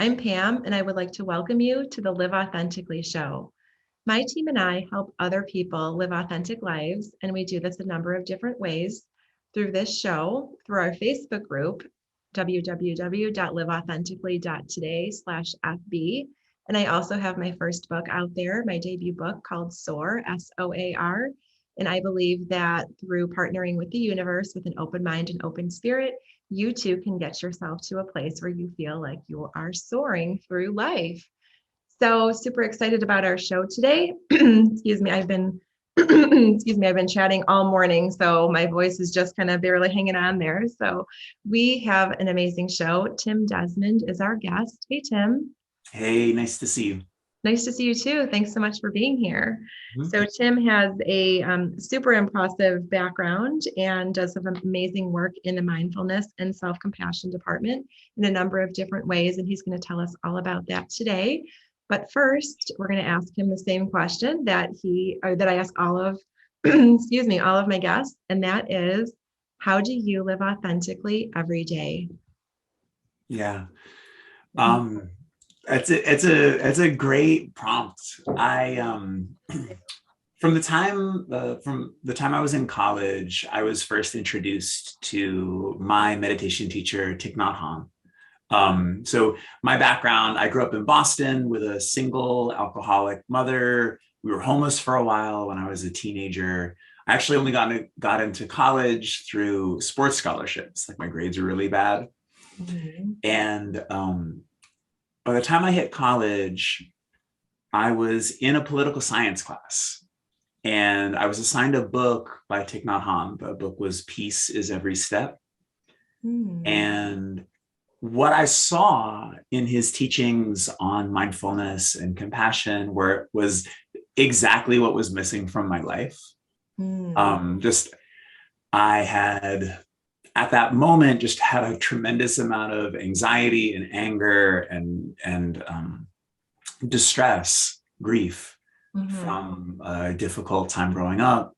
I'm Pam, and I would like to welcome you to the Live Authentically show. My team and I help other people live authentic lives, and we do this a number of different ways through this show, through our Facebook group, www.liveauthentically.today/FB. And I also have my first book out there, my debut book called SOAR, SOAR. And I believe that through partnering with the universe with an open mind and open spirit, you too can get yourself to a place where you feel like you are soaring through life. So super excited about our show today. Excuse me, I've been I've been chatting all morning, so my voice is just kind of barely hanging on there. So we have an amazing show. Tim Desmond is our guest. Hey, Tim. Hey, nice to see you. Nice to see you too. Thanks so much for being here. So Tim has a super impressive background and does some amazing work in the mindfulness and self-compassion department in a number of different ways. And he's going to tell us all about that today. But first, we're going to ask him the same question that I ask all of, all of my guests. And that is, how do you live authentically every day? Yeah. It's a great prompt. From the time I was in college, I was first introduced to my meditation teacher, Thich Nhat Hahn. So my background, I grew up in Boston with a single alcoholic mother. We were homeless for a while when I was a teenager. I actually only got into college through sports scholarships. Like my grades were really bad. Mm-hmm. And by the time I hit college, I was in a political science class, and I was assigned a book by Thich Nhat Hahn. The book was Peace is Every Step. And what I saw in his teachings on mindfulness and compassion was exactly what was missing from my life. I had, at that moment, just had a tremendous amount of anxiety and anger and distress, grief from a difficult time growing up.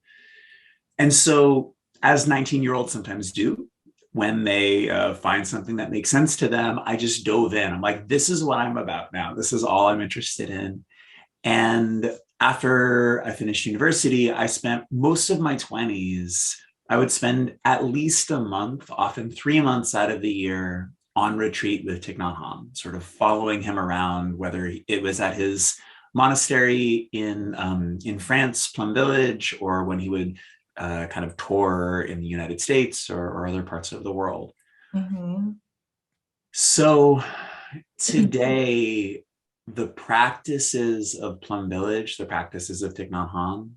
And so, as 19-year-olds sometimes do, when they find something that makes sense to them, I just dove in. I'm like, this is what I'm about now. This is all I'm interested in. And after I finished university, I spent most of my 20s, I would spend at least a month, often 3 months out of the year, on retreat with Thich Nhat Hanh, sort of following him around, whether it was at his monastery in France, Plum Village, or when he would kind of tour in the United States or other parts of the world. So today, the practices of Plum Village, the practices of Thich Nhat Hanh,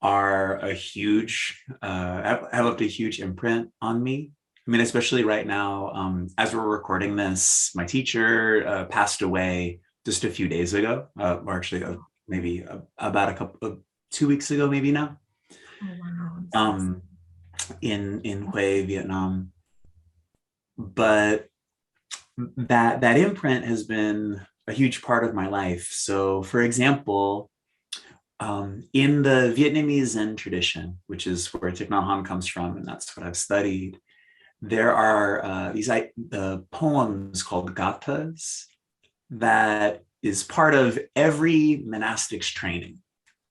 are a huge, have left a huge imprint on me. I mean, especially right now, as we're recording this, my teacher passed away just a few days ago, or actually maybe about 2 weeks ago, maybe now. Oh, wow. In Hue, Vietnam. But that imprint has been a huge part of my life. So, for example, in the Vietnamese Zen tradition, which is where Thich Nhat Hanh comes from, and that's what I've studied, there are the poems called Gathas that is part of every monastic's training.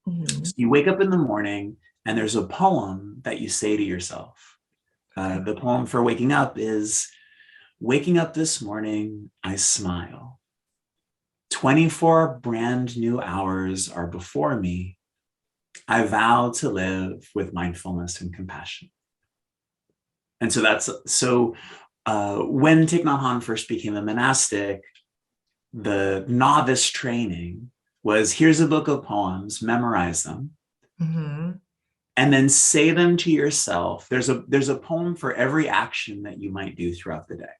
So you wake up in the morning and there's a poem that you say to yourself. The poem for waking up is, waking up this morning, I smile. 24 brand new hours are before me. I vow to live with mindfulness and compassion. And so when Thich Nhat Hanh first became a monastic, the novice training was, here's a book of poems, memorize them, and then say them to yourself. There's a poem for every action that you might do throughout the day.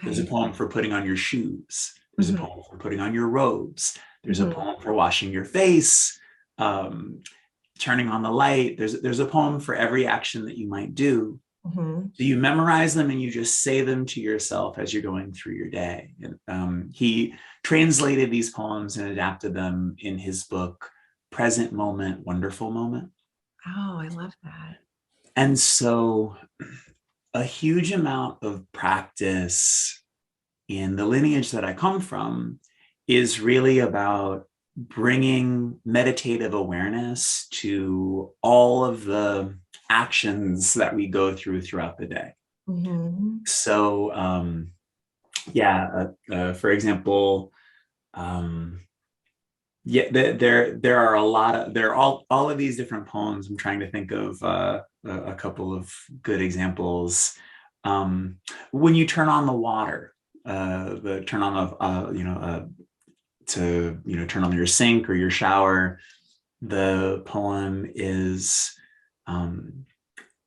There's a poem for putting on your shoes. There's a poem for putting on your robes. There's a poem for washing your face, turning on the light. There's a poem for every action that you might do. So you memorize them and you just say them to yourself as you're going through your day. And, he translated these poems and adapted them in his book, Present Moment, Wonderful Moment. Oh, I love that. And so a huge amount of practice in the lineage that I come from is really about bringing meditative awareness to all of the actions that we go through throughout the day. Mm-hmm. So, for example, there are a lot of, there are all of these different poems. I'm trying to think of a couple of good examples. When you turn on the water, the turn on the turn on your sink or your shower, the poem is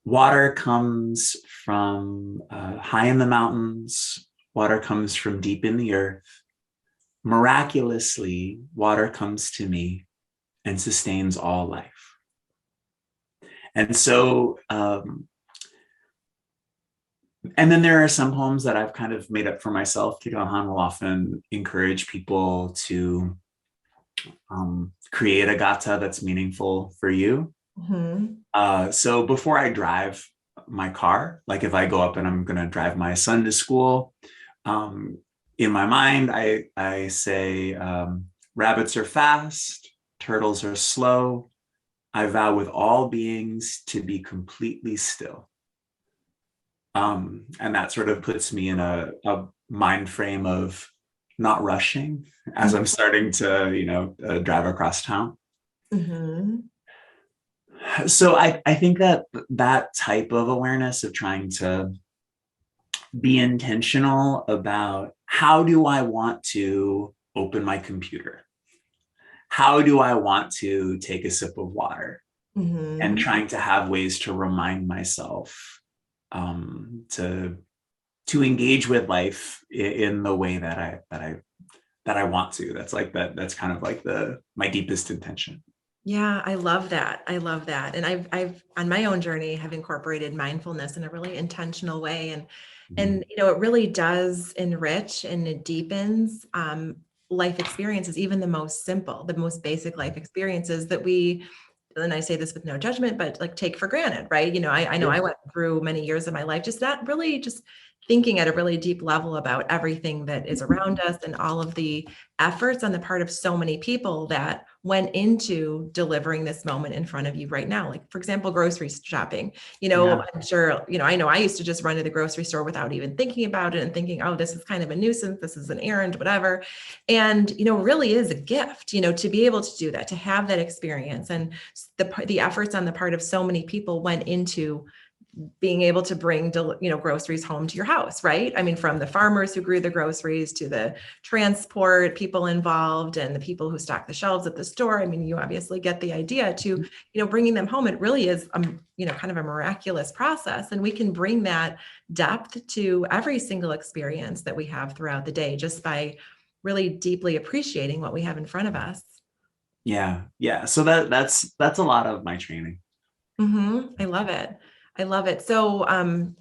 water comes from high in the mountains, water comes from deep in the earth. Miraculously, water comes to me and sustains all life. And so, and then there are some poems that I've kind of made up for myself. Thich Hahn will often encourage people to create a gatha that's meaningful for you. Mm-hmm. So before I drive my car, like if I go up and I'm going to drive my son to school, in my mind, I say, rabbits are fast, turtles are slow. I vow with all beings to be completely still. And that sort of puts me in a mind frame of not rushing as I'm starting to, drive across town. Mm-hmm. So I think that type of awareness of trying to be intentional about how do I want to open my computer? How do I want to take a sip of water? Mm-hmm. And trying to have ways to remind myself to engage with life in the way that I want to. That's kind of like my deepest intention. Yeah, I love that. I love that. And I've on my own journey have incorporated mindfulness in a really intentional way. And it really does enrich and it deepens life experiences, even the most simple, the most basic life experiences that we, and I say this with no judgment, but like take for granted, right? I know I went through many years of my life, just not really just thinking at a really deep level about everything that is around us and all of the efforts on the part of so many people that went into delivering this moment in front of you right now. Like, for example, grocery shopping, I'm sure, I know I used to just run to the grocery store without even thinking about it and thinking, oh, this is kind of a nuisance. This is an errand, whatever. And, really is a gift, to be able to do that, to have that experience. And the efforts on the part of so many people went into being able to bring, groceries home to your house, right? I mean, from the farmers who grew the groceries to the transport people involved and the people who stock the shelves at the store. I mean, you obviously get the idea to, bringing them home. It really is, kind of a miraculous process. And we can bring that depth to every single experience that we have throughout the day just by really deeply appreciating what we have in front of us. Yeah. So that's a lot of my training. Mm-hmm. I love it. I love it. So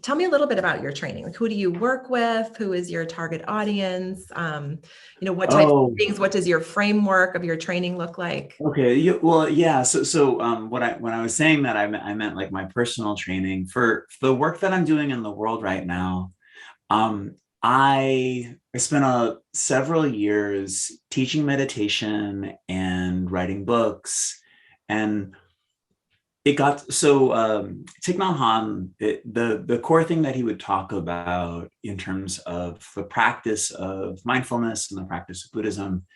tell me a little bit about your training. Like, who do you work with? Who is your target audience? What types of things, what does your framework of your training look like? Okay. Yeah. So when I was saying that, I meant like my personal training for the work that I'm doing in the world right now. I spent several years teaching meditation and writing books, and it got so Thich Nhat Hanh, the core thing that he would talk about in terms of the practice of mindfulness and the practice of Buddhism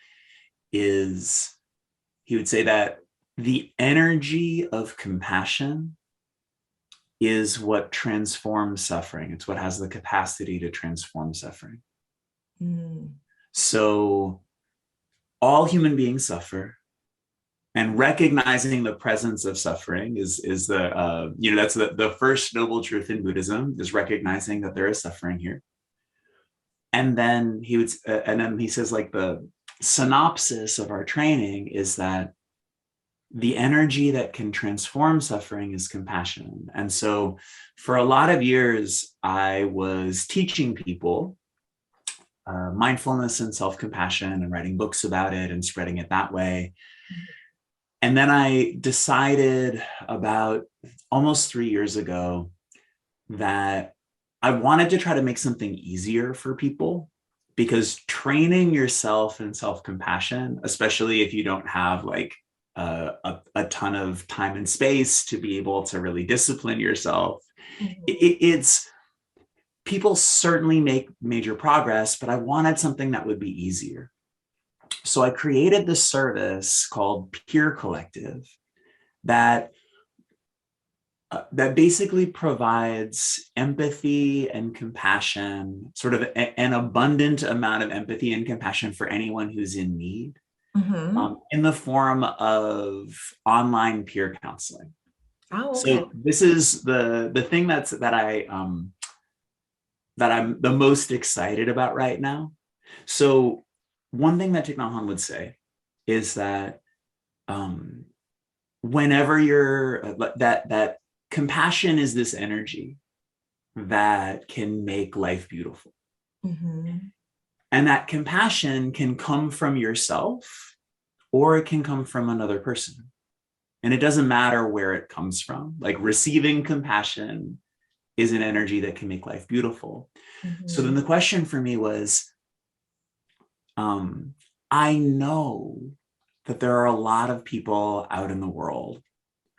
is he would say that the energy of compassion is what transforms suffering. It's what has the capacity to transform suffering. Mm. So all human beings suffer, and recognizing the presence of suffering is the that's the first noble truth in Buddhism, is recognizing that there is suffering here. And then he says, like, the synopsis of our training is that the energy that can transform suffering is compassion. And so for a lot of years, I was teaching people mindfulness and self-compassion and writing books about it and spreading it that way. And then I decided about almost 3 years ago that I wanted to try to make something easier for people because training yourself in self-compassion, especially if you don't have like a ton of time and space to be able to really discipline yourself, it's people certainly make major progress, but I wanted something that would be easier. So I created this service called Peer Collective that basically provides empathy and compassion, sort of an abundant amount of empathy and compassion for anyone who's in need, in the form of online peer counseling. Oh, okay. So this is the thing that I'm the most excited about right now. So one thing that Thich Nhat Hanh would say is that whenever you're that compassion is this energy that can make life beautiful. And that compassion can come from yourself or it can come from another person. And it doesn't matter where it comes from. Like receiving compassion is an energy that can make life beautiful. So then the question for me was, I know that there are a lot of people out in the world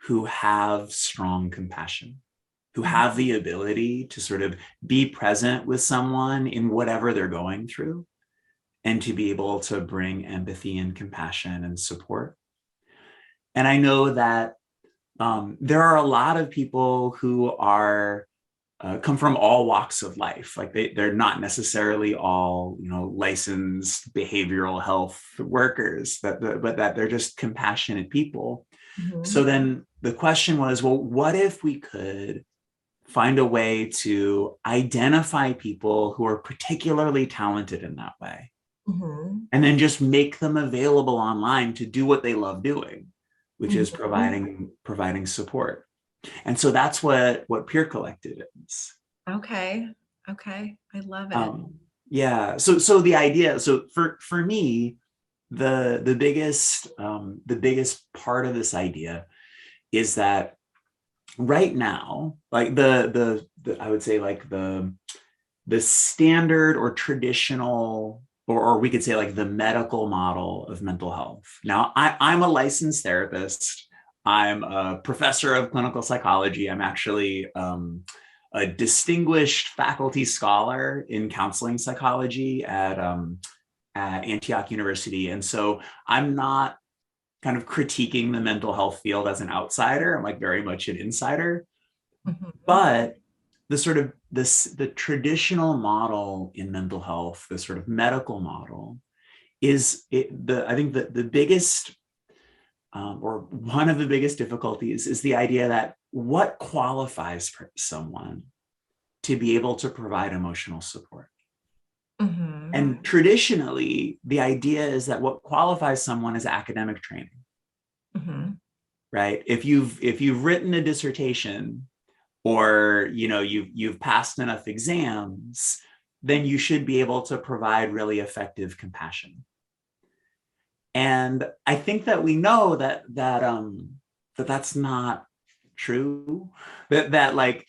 who have strong compassion, who have the ability to sort of be present with someone in whatever they're going through and to be able to bring empathy and compassion and support. And I know that there are a lot of people who are come from all walks of life. Like they're not necessarily all, licensed behavioral health workers, but that they're just compassionate people. So then the question was, well, what if we could find a way to identify people who are particularly talented in that way, and then just make them available online to do what they love doing, which is providing support. And so that's what Peer Collective is. Okay. I love it. Yeah. So the idea, so for me, the biggest part of this idea is that right now, like the I would say like the standard or traditional, or we could say like the medical model of mental health. Now, I'm a licensed therapist. I'm a professor of clinical psychology. I'm actually a distinguished faculty scholar in counseling psychology at Antioch University. And so I'm not kind of critiquing the mental health field as an outsider. I'm like very much an insider. But the sort of the traditional model in mental health, the sort of medical model, is I think the biggest or one of the biggest difficulties is the idea that what qualifies someone to be able to provide emotional support. And traditionally, the idea is that what qualifies someone is academic training, right? If you've written a dissertation, or you've passed enough exams, then you should be able to provide really effective compassion. And I think that we know that that's not true. That like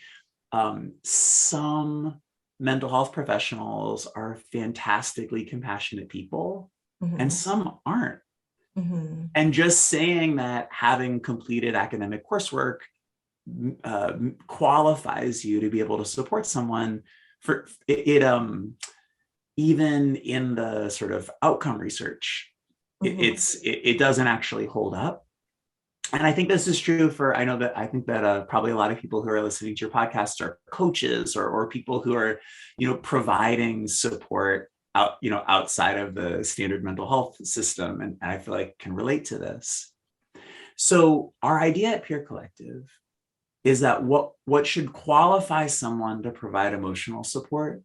some mental health professionals are fantastically compassionate people, and some aren't. And just saying that having completed academic coursework qualifies you to be able to support someone for it, even in the sort of outcome research, it doesn't actually hold up. And I think this is true for, I think that probably a lot of people who are listening to your podcast are coaches or people who are, providing support outside of the standard mental health system. And I feel like can relate to this. So our idea at Peer Collective is that what should qualify someone to provide emotional support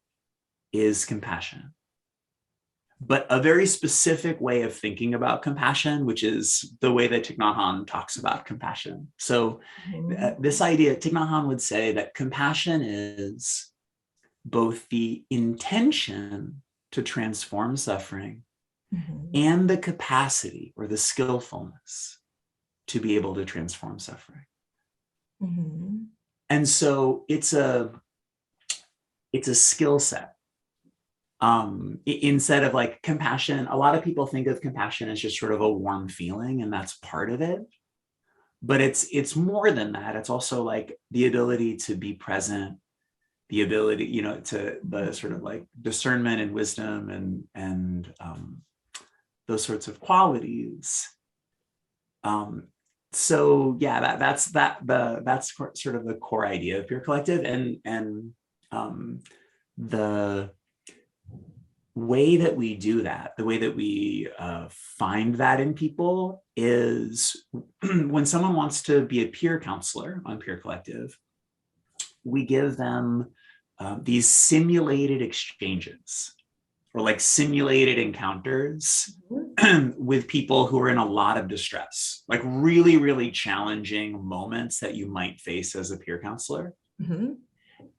is compassion. But a very specific way of thinking about compassion, which is the way that Thich Nhat Hanh talks about compassion. So this idea, Thich Nhat Hanh would say that compassion is both the intention to transform suffering and the capacity or the skillfulness to be able to transform suffering. And so it's a skill set. instead of like compassion, a lot of people think of compassion as just sort of a warm feeling, and that's part of it. But it's more than that. It's also like the ability to be present, the ability, to the sort of like discernment and wisdom and those sorts of qualities. So yeah, that's sort of the core idea of Peer Collective, and the way that we do that, the way that we find that in people is when someone wants to be a peer counselor on Peer Collective, we give them these simulated exchanges or like simulated encounters with people who are in a lot of distress, like really, really challenging moments that you might face as a peer counselor. Mm-hmm.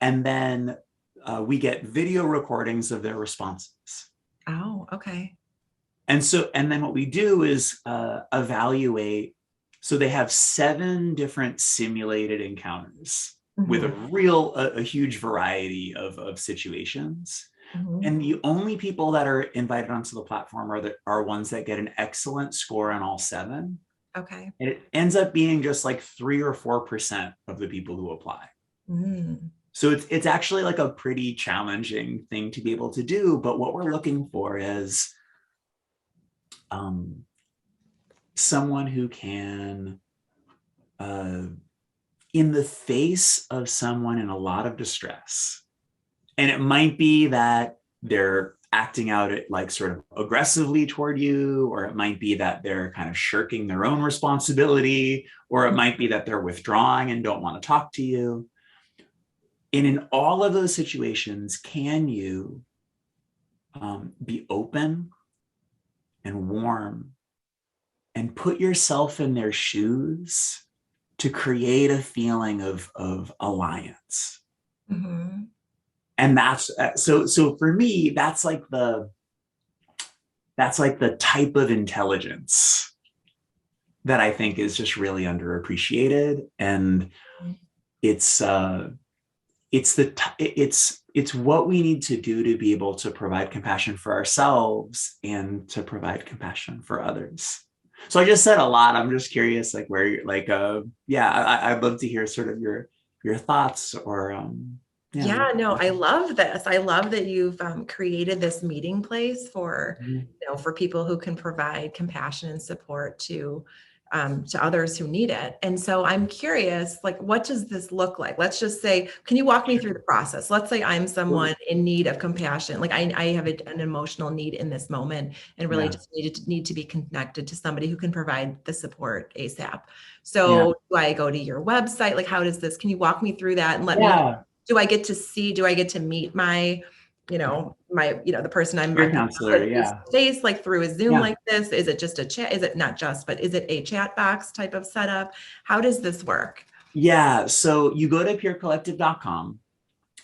And then we get video recordings of their responses. Oh, okay. And then what we do is evaluate. So they have 7 different simulated encounters with a huge variety of situations. And the only people that are invited onto the platform are ones that get an excellent score on all 7. Okay. And it ends up being just like 3 or 4% of the people who apply. So it's actually like a pretty challenging thing to be able to do. But what we're looking for is someone who can, in the face of someone in a lot of distress, and it might be that they're acting out like sort of aggressively toward you, or it might be that they're kind of shirking their own responsibility, or it might be that they're withdrawing and don't want to talk to you. And in all of those situations, can you be open and warm and put yourself in their shoes to create a feeling of alliance? And that's so for me, that's like the type of intelligence that I think is just really underappreciated. And it's what we need to do to be able to provide compassion for ourselves and to provide compassion for others. So I just said a lot. I'm just curious, like where you're like, I'd love to hear sort of your thoughts or Yeah, no, I love this. I love that you've created this meeting place for, for people who can provide compassion and support to others who need it. And so I'm curious, like, what does this look like? Let's just say, can you walk me through the process? Let's say I'm someone in need of compassion. Like I have an emotional need in this moment and really just need to be connected to somebody who can provide the support ASAP. So do I go to your website? Like, how does this, can you walk me through that and let me know? Do I get to meet my, the person I'm Peer counselor, face, like through a Zoom like this? Is it just a chat? Is it not just, but is it a chat box type of setup? How does this work? Yeah, so you go to peercollective.com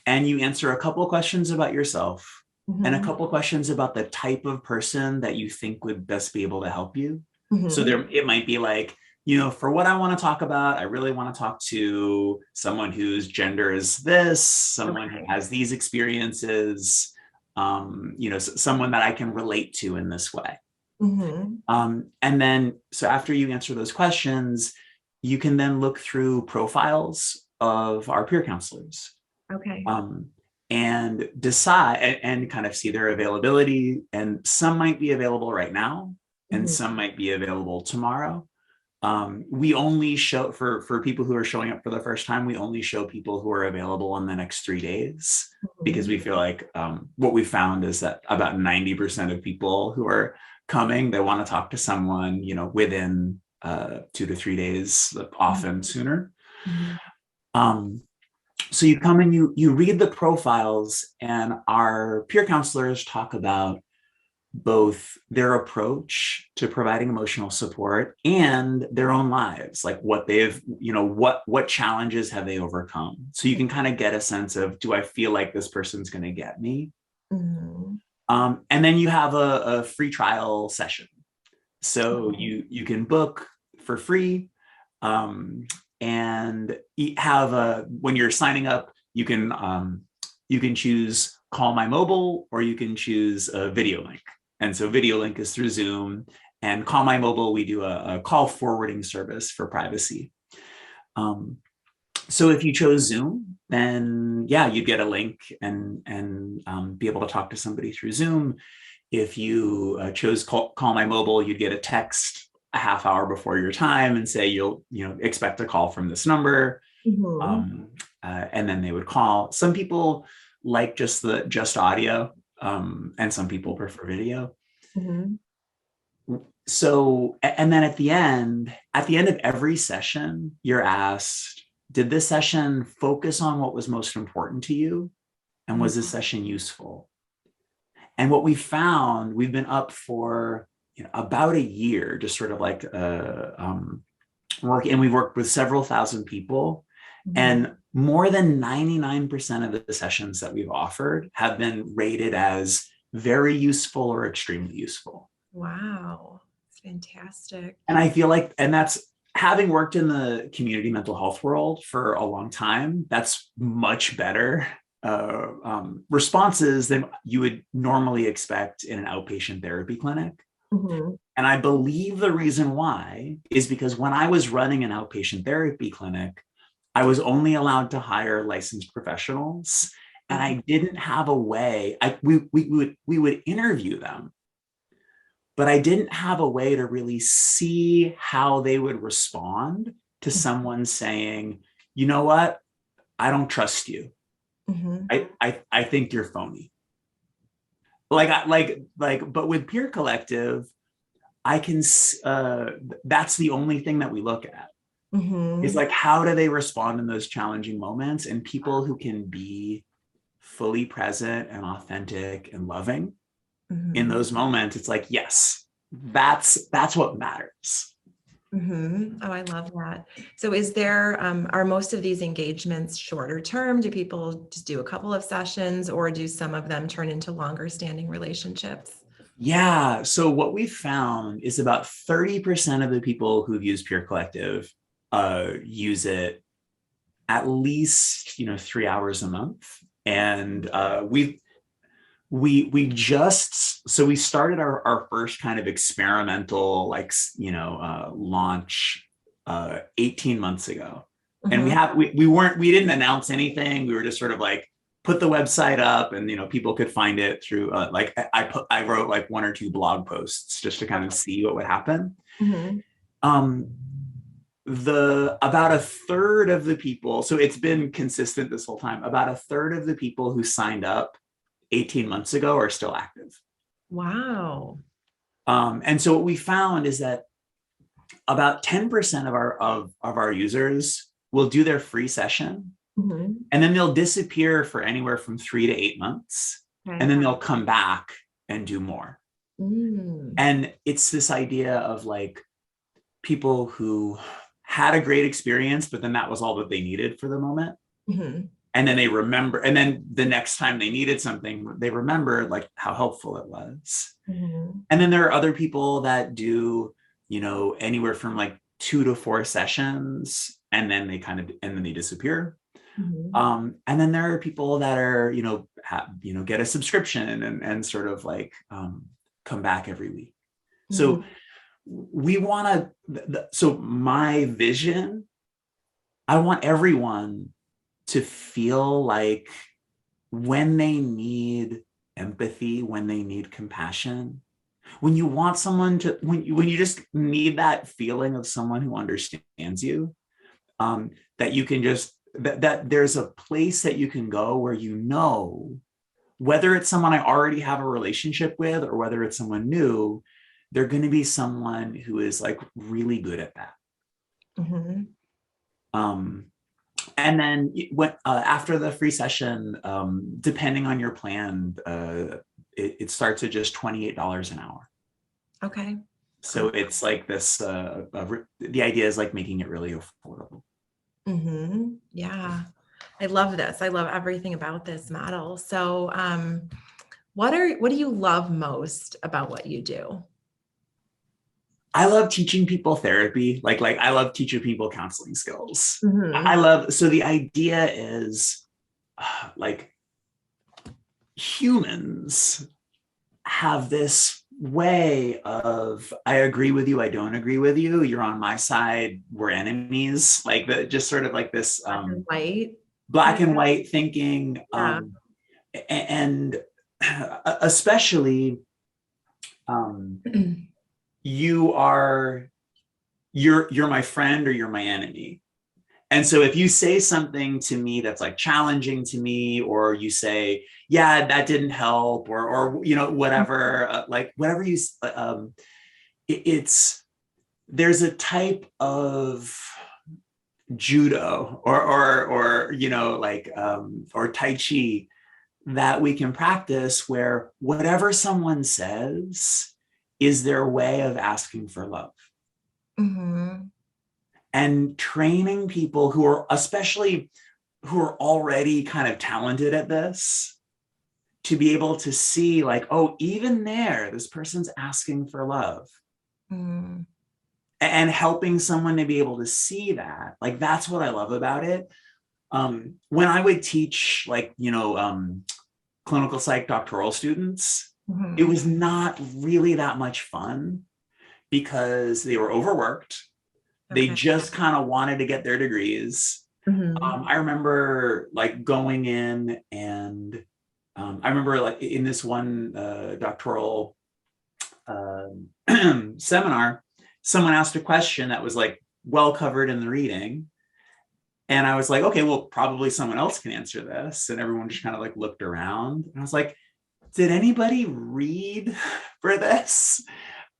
and you answer a couple of questions about yourself and a couple of questions about the type of person that you think would best be able to help you. So it might be like, for what I want to talk about, I really want to talk to someone whose gender is this, someone who has these experiences, someone that I can relate to in this way. And then, so after you answer those questions, you can then look through profiles of our peer counselors. And decide and kind of see their availability. And some might be available right now, and some might be available tomorrow. We only show for people who are showing up for the first time, we only show people who are available in the next 3 days, because we feel like what we found is that about 90% of people who are coming, they want to talk to someone, within 2 to 3 days, often sooner. So you come and you read the profiles, and our peer counselors talk about both their approach to providing emotional support and their own lives, like what they've, what challenges have they overcome. So you can kind of get a sense of, do I feel like this person's going to get me? And then you have a free trial session. So you can book for free, and have when you're signing up, you can choose call my mobile, or you can choose a video link. And so video link is through Zoom, and call my mobile, we do a call forwarding service for privacy. So if you chose Zoom, then yeah, you'd get a link and be able to talk to somebody through Zoom. If you chose call my mobile, you'd get a text a half hour before your time and say you'll expect a call from this number. Mm-hmm. And then they would call. Some people like just audio, and some people prefer video. Mm-hmm. So, and then at the end of every session, you're asked, did this session focus on what was most important to you? And was this session useful? And what we found, we've been up for about a year, just sort of like working, and we've worked with several thousand people. Mm-hmm. And more than 99% of the sessions that we've offered have been rated as very useful or extremely useful. Wow, it's fantastic. And I feel like, and that's, having worked in the community mental health world for a long time, that's much better responses than you would normally expect in an outpatient therapy clinic. Mm-hmm. And I believe the reason why is because when I was running an outpatient therapy clinic, I was only allowed to hire licensed professionals, and I didn't have a way. We would interview them, but I didn't have a way to really see how they would respond to someone saying, you know what, I don't trust you. Mm-hmm. I think you're phony. But with Peer Collective, I can, that's the only thing that we look at. Mm-hmm. It's like, how do they respond in those challenging moments? And people who can be fully present and authentic and loving in those moments, it's like, yes, that's what matters. Mm-hmm. Oh, I love that. So is there, are most of these engagements shorter term? Do people just do a couple of sessions, or do some of them turn into longer standing relationships? Yeah. So what we found is about 30% of the people who've used Peer Collective use it at least 3 hours a month. And we started our first kind of experimental launch 18 months ago. Mm-hmm. And we didn't announce anything. We were just sort of like put the website up, and people could find it through I wrote like 1 or 2 blog posts just to kind of see what would happen. Mm-hmm. About a third of the people, so it's been consistent this whole time, about a third of the people who signed up 18 months ago are still active. Wow. And so what we found is that about 10% of our users will do their free session, mm-hmm. and then they'll disappear for anywhere from 3 to 8 months. Okay. And then they'll come back and do more. Mm. And it's this idea of like people who had a great experience, but then that was all that they needed for the moment. Mm-hmm. And then they remember, and then the next time they needed something, they remember like how helpful it was. Mm-hmm. And then there are other people that do, anywhere from like 2 to 4 sessions, and then they disappear. Mm-hmm. And then there are people that are, get a subscription and sort of like come back every week. Mm-hmm. So we want to, so my vision, I want everyone to feel like when they need empathy, when they need compassion, when you want someone to, when you just need that feeling of someone who understands you, that you can just, that there's a place that you can go where whether it's someone I already have a relationship with or whether it's someone new, they're going to be someone who is like really good at that. Mm-hmm. And then after the free session, depending on your plan, it starts at just $28 an hour. Okay. So it's like this, the idea is like making it really affordable. Mm-hmm. Yeah. I love this. I love everything about this model. So what do you love most about what you do? I love teaching people therapy. Like I love teaching people counseling skills. Mm-hmm. So the idea is humans have this way of, I agree with you, I don't agree with you, you're on my side, we're enemies, like just sort of like this White. black and white thinking. Yeah. And especially you're my friend or you're my enemy. And so if you say something to me that's like challenging to me, or you say, yeah, that didn't help, or whatever, like whatever you, it's, there's a type of judo or or tai chi that we can practice, where whatever someone says is their way of asking for love. Mm-hmm. And training people who are already kind of talented at this, to be able to see like, oh, even there, this person's asking for love. Mm-hmm. And helping someone to be able to see that. Like, that's what I love about it. When I would teach clinical psych doctoral students, Mm-hmm. it was not really that much fun, because they were overworked. They just kind of wanted to get their degrees. Mm-hmm. I remember like going in and I remember like in this one doctoral seminar, someone asked a question that was like well covered in the reading. And I was like, okay, well, probably someone else can answer this. And everyone just kind of like looked around. And I was like, did anybody read for this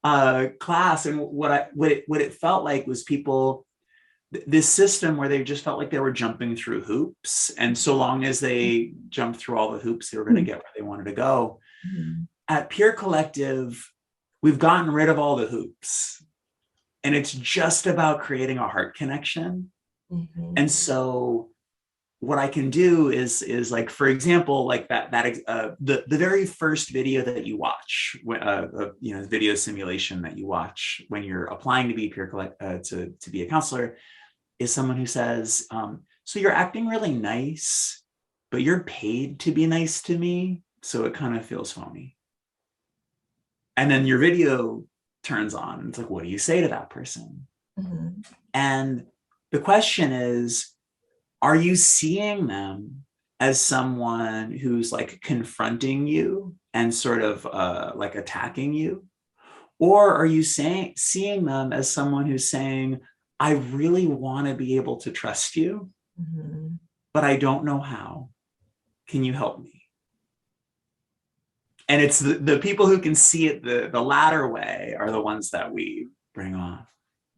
class? And what it felt like was people, this system where they just felt like they were jumping through hoops. And so long as they jumped through all the hoops, they were going to get where they wanted to go. Mm-hmm. At Peer Collective, we've gotten rid of all the hoops. And it's just about creating a heart connection. Mm-hmm. And so what I can do is like, for example, like the very first video that you watch, video simulation that you watch when you're applying to be to be a counselor, is someone who says, so you're acting really nice, but you're paid to be nice to me, so it kind of feels phony. And then your video turns on, and it's like, what do you say to that person? Mm-hmm. And the question is, are you seeing them as someone who's like confronting you and sort of like attacking you? Or are you seeing them as someone who's saying, I really want to be able to trust you, mm-hmm. but I don't know how. Can you help me? And it's the people who can see it the latter way are the ones that we bring on.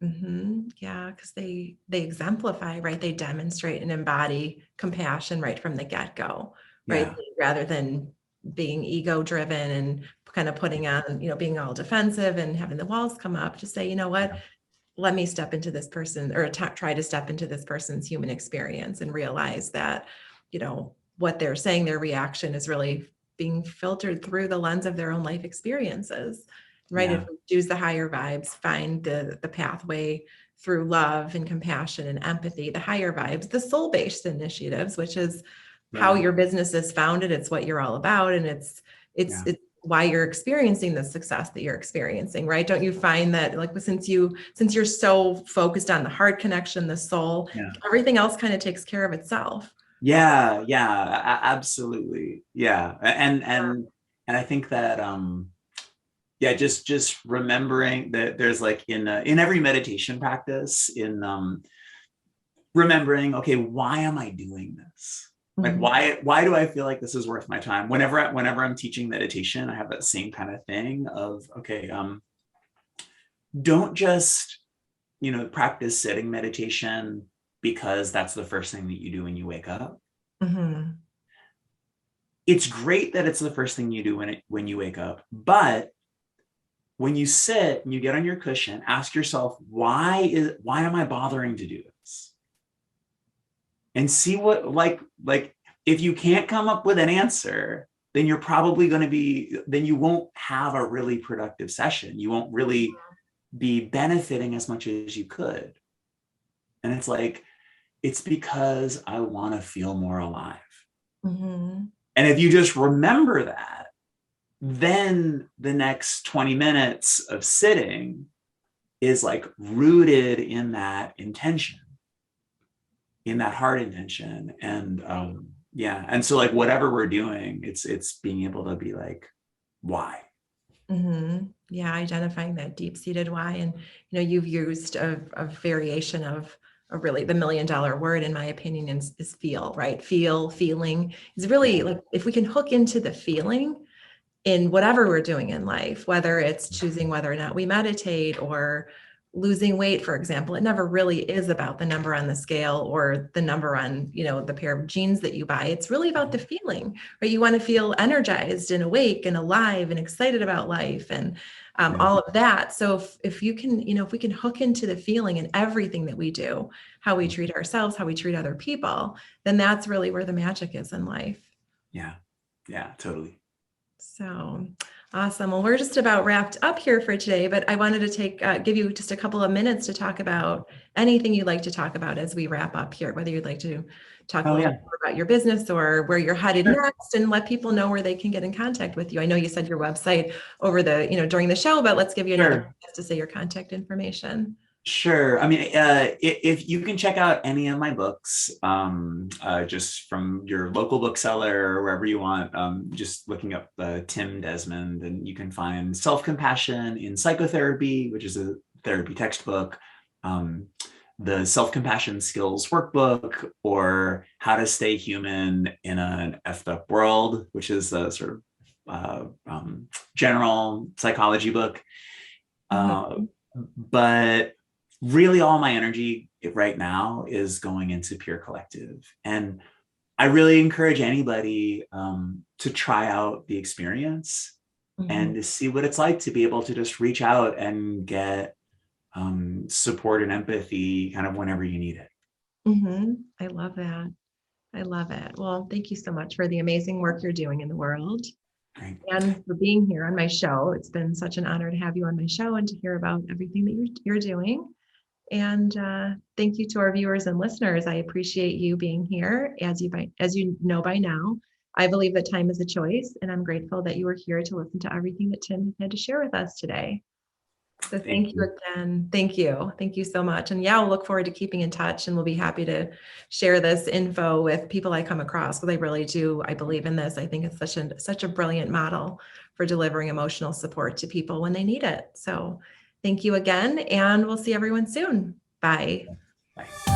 Mm-hmm. Yeah, because they exemplify, right? They demonstrate and embody compassion right from the get-go, right? Yeah. Rather than being ego-driven and kind of putting on, being all defensive and having the walls come up, just say, you know what, let me step into this person, or try to step into this person's human experience and realize that, what they're saying, their reaction is really being filtered through the lens of their own life experiences. Right. Yeah. If we choose the higher vibes, find the pathway through love and compassion and empathy, the higher vibes, the soul-based initiatives, which is how your business is founded. It's what you're all about. And it's why you're experiencing the success that you're experiencing, right? Don't you find that, like, since you're so focused on the heart connection, the soul, everything else kind of takes care of itself. Yeah, absolutely. Yeah. And I think that, just remembering that there's like in every meditation practice, in remembering, okay, why am I doing this? Like, why do I feel like this is worth my time? Whenever I'm teaching meditation, I have that same kind of thing of, okay, don't just, practice sitting meditation because that's the first thing that you do when you wake up. Mm-hmm. It's great that it's the first thing you do when you wake up, but when you sit and you get on your cushion, ask yourself, why am I bothering to do this? And see what, like, if you can't come up with an answer, then you're probably then you won't have a really productive session. You won't really be benefiting as much as you could. And it's like, it's because I want to feel more alive. Mm-hmm. And if you just remember that, then the next 20 minutes of sitting is like rooted in that intention, in that heart intention. And yeah. And so like whatever we're doing, it's being able to be like, why? Mm-hmm. Yeah, identifying that deep-seated why. And you've used a variation of really the $1 million word, in my opinion, is feel, right? Feeling is really like, if we can hook into the feeling in whatever we're doing in life, whether it's choosing whether or not we meditate or losing weight, for example, it never really is about the number on the scale or the number on, the pair of jeans that you buy. It's really about the feeling, right? You want to feel energized and awake and alive and excited about life and all of that. So if you can, if we can hook into the feeling in everything that we do, how we treat ourselves, how we treat other people, then that's really where the magic is in life. Yeah. Yeah, totally. So awesome. Well, we're just about wrapped up here for today, but I wanted to give you just a couple of minutes to talk about anything you'd like to talk about as we wrap up here, whether you'd like to talk a little bit more about your business or where you're headed next, and let people know where they can get in contact with you. I know you said your website over during the show, but let's give you another chance to say your contact information. Sure. I mean, if you can check out any of my books, just from your local bookseller or wherever you want, just looking up Tim Desmond, and you can find Self-Compassion in Psychotherapy, which is a therapy textbook, the Self-Compassion Skills Workbook, or How to Stay Human in an Effed Up World, which is a sort of general psychology book. But really all my energy right now is going into Pure Collective. And I really encourage anybody to try out the experience and to see what it's like to be able to just reach out and get support and empathy kind of whenever you need it. I love that. I love it. Well, thank you so much for the amazing work you're doing in the world. Great. And for being here on my show. It's been such an honor to have you on my show and to hear about everything that you're doing. And thank you to our viewers and listeners. I appreciate you being here. As you know by now, I believe that time is a choice, and I'm grateful that you were here to listen to everything that Tim had to share with us today. So thank you again. Thank you. Thank you so much. And yeah, we'll look forward to keeping in touch, and we'll be happy to share this info with people I come across. But I really do. I believe in this. I think it's such a brilliant model for delivering emotional support to people when they need it. So thank you again, and we'll see everyone soon. Bye. Bye.